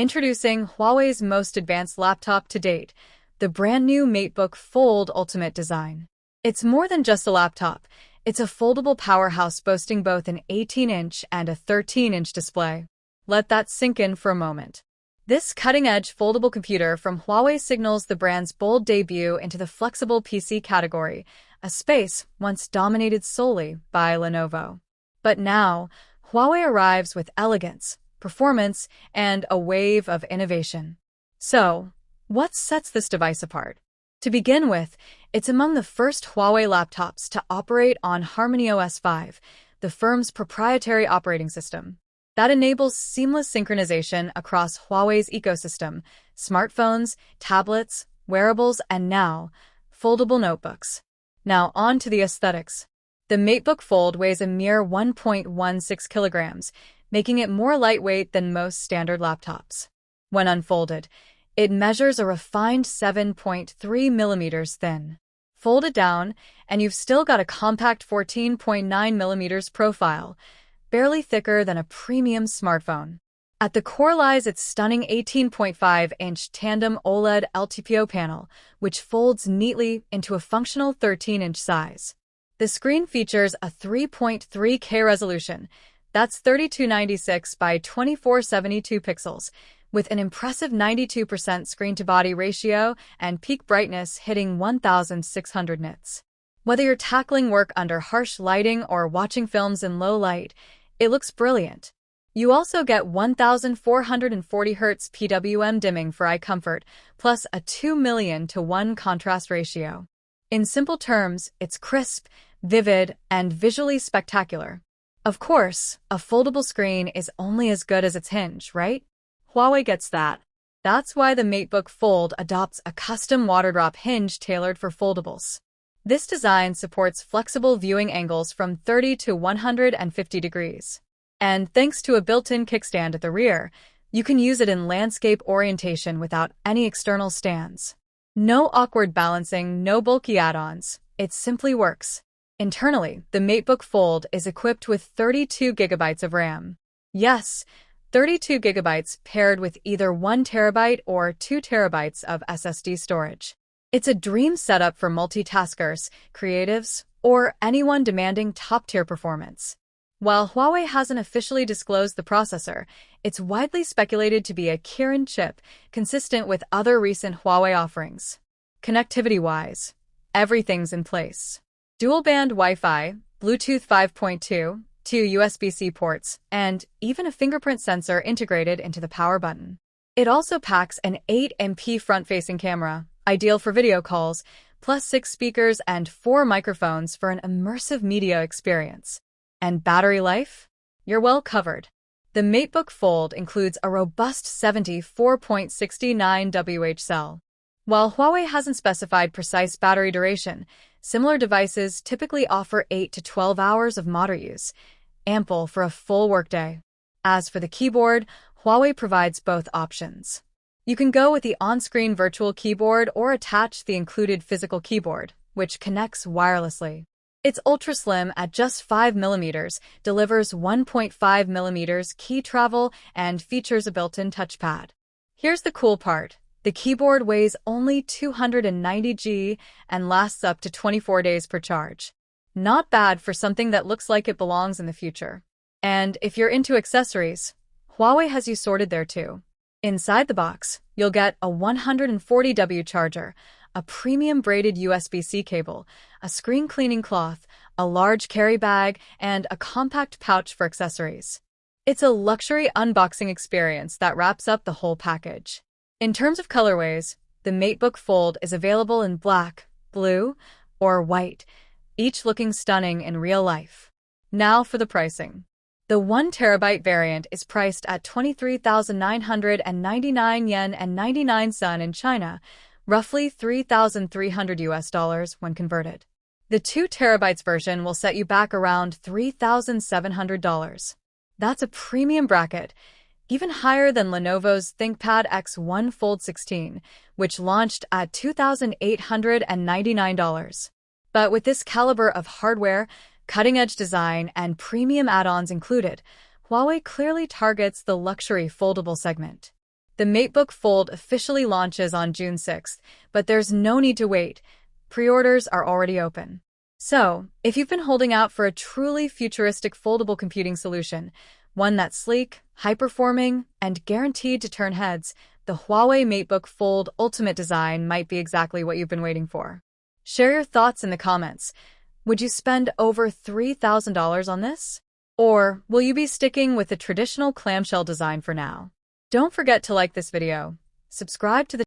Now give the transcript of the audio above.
Introducing Huawei's most advanced laptop to date, the brand new MateBook Fold Ultimate design. It's more than just a laptop. It's a foldable powerhouse boasting both an 18-inch and a 13-inch display. Let that sink in for a moment. This cutting-edge foldable computer from Huawei signals the brand's bold debut into the flexible PC category, a space once dominated solely by Lenovo. But now, Huawei arrives with elegance, performance, and a wave of innovation. So, what sets this device apart? To begin with, it's among the first Huawei laptops to operate on HarmonyOS 5, the firm's proprietary operating system. That enables seamless synchronization across Huawei's ecosystem: smartphones, tablets, wearables, and now, foldable notebooks. Now on to the aesthetics. The MateBook Fold weighs a mere 1.16 kilograms, making it more lightweight than most standard laptops. When unfolded, it measures a refined 7.3 millimeters thin. Fold it down, and you've still got a compact 14.9 millimeters profile, barely thicker than a premium smartphone. At the core lies its stunning 18.5-inch tandem OLED LTPO panel, which folds neatly into a functional 13-inch size. The screen features a 3.3K resolution, that's 3296 by 2472 pixels, with an impressive 92% screen-to-body ratio and peak brightness hitting 1600 nits. Whether you're tackling work under harsh lighting or watching films in low light, it looks brilliant. You also get 1440 Hz PWM dimming for eye comfort, plus a 2:1 contrast ratio. In simple terms, it's crisp, vivid, and visually spectacular. Of course, a foldable screen is only as good as its hinge, right? Huawei gets that. That's why the MateBook Fold adopts a custom waterdrop hinge tailored for foldables. This design supports flexible viewing angles from 30 to 150 degrees. And thanks to a built-in kickstand at the rear, you can use it in landscape orientation without any external stands. No awkward balancing, no bulky add-ons. It simply works. Internally, the MateBook Fold is equipped with 32 gigabytes of RAM. Yes, 32 gigabytes paired with either 1 terabyte or 2 terabytes of SSD storage. It's a dream setup for multitaskers, creatives, or anyone demanding top-tier performance. While Huawei hasn't officially disclosed the processor, it's widely speculated to be a Kirin chip, consistent with other recent Huawei offerings. Connectivity-wise, everything's in place. Dual-band Wi-Fi, Bluetooth 5.2, 2 USB-C ports, and even a fingerprint sensor integrated into the power button. It also packs an 8MP front-facing camera, ideal for video calls, plus 6 speakers and 4 microphones for an immersive media experience. And battery life? You're well covered. The MateBook Fold includes a robust 74.69 Wh cell. While Huawei hasn't specified precise battery duration, similar devices typically offer 8 to 12 hours of moderate use, ample for a full workday. As for the keyboard, Huawei provides both options. You can go with the on-screen virtual keyboard or attach the included physical keyboard, which connects wirelessly. It's ultra-slim at just 5 millimeters, delivers 1.5 millimeters key travel, and features a built-in touchpad. Here's the cool part. The keyboard weighs only 290 g and lasts up to 24 days per charge. Not bad for something that looks like it belongs in the future. And if you're into accessories, Huawei has you sorted there too. Inside the box, you'll get a 140W charger, a premium braided USB-C cable, a screen cleaning cloth, a large carry bag, and a compact pouch for accessories. It's a luxury unboxing experience that wraps up the whole package. In terms of colorways, the MateBook Fold is available in black, blue, or white, each looking stunning in real life. Now for the pricing. The 1 terabyte variant is priced at 23,999 yen and 99 cents in China, roughly $3,300 when converted. The 2 terabytes version will set you back around $3,700. That's a premium bracket, even higher than Lenovo's ThinkPad X1 Fold 16, which launched at $2,899. But with this caliber of hardware, cutting-edge design, and premium add-ons included, Huawei clearly targets the luxury foldable segment. The MateBook Fold officially launches on June 6th, but there's no need to wait. Pre-orders are already open. So, if you've been holding out for a truly futuristic foldable computing solution, one that's sleek, high-performing, and guaranteed to turn heads, the Huawei MateBook Fold Ultimate design might be exactly what you've been waiting for. Share your thoughts in the comments. Would you spend over $3,000 on this? Or will you be sticking with the traditional clamshell design for now? Don't forget to like this video, subscribe to the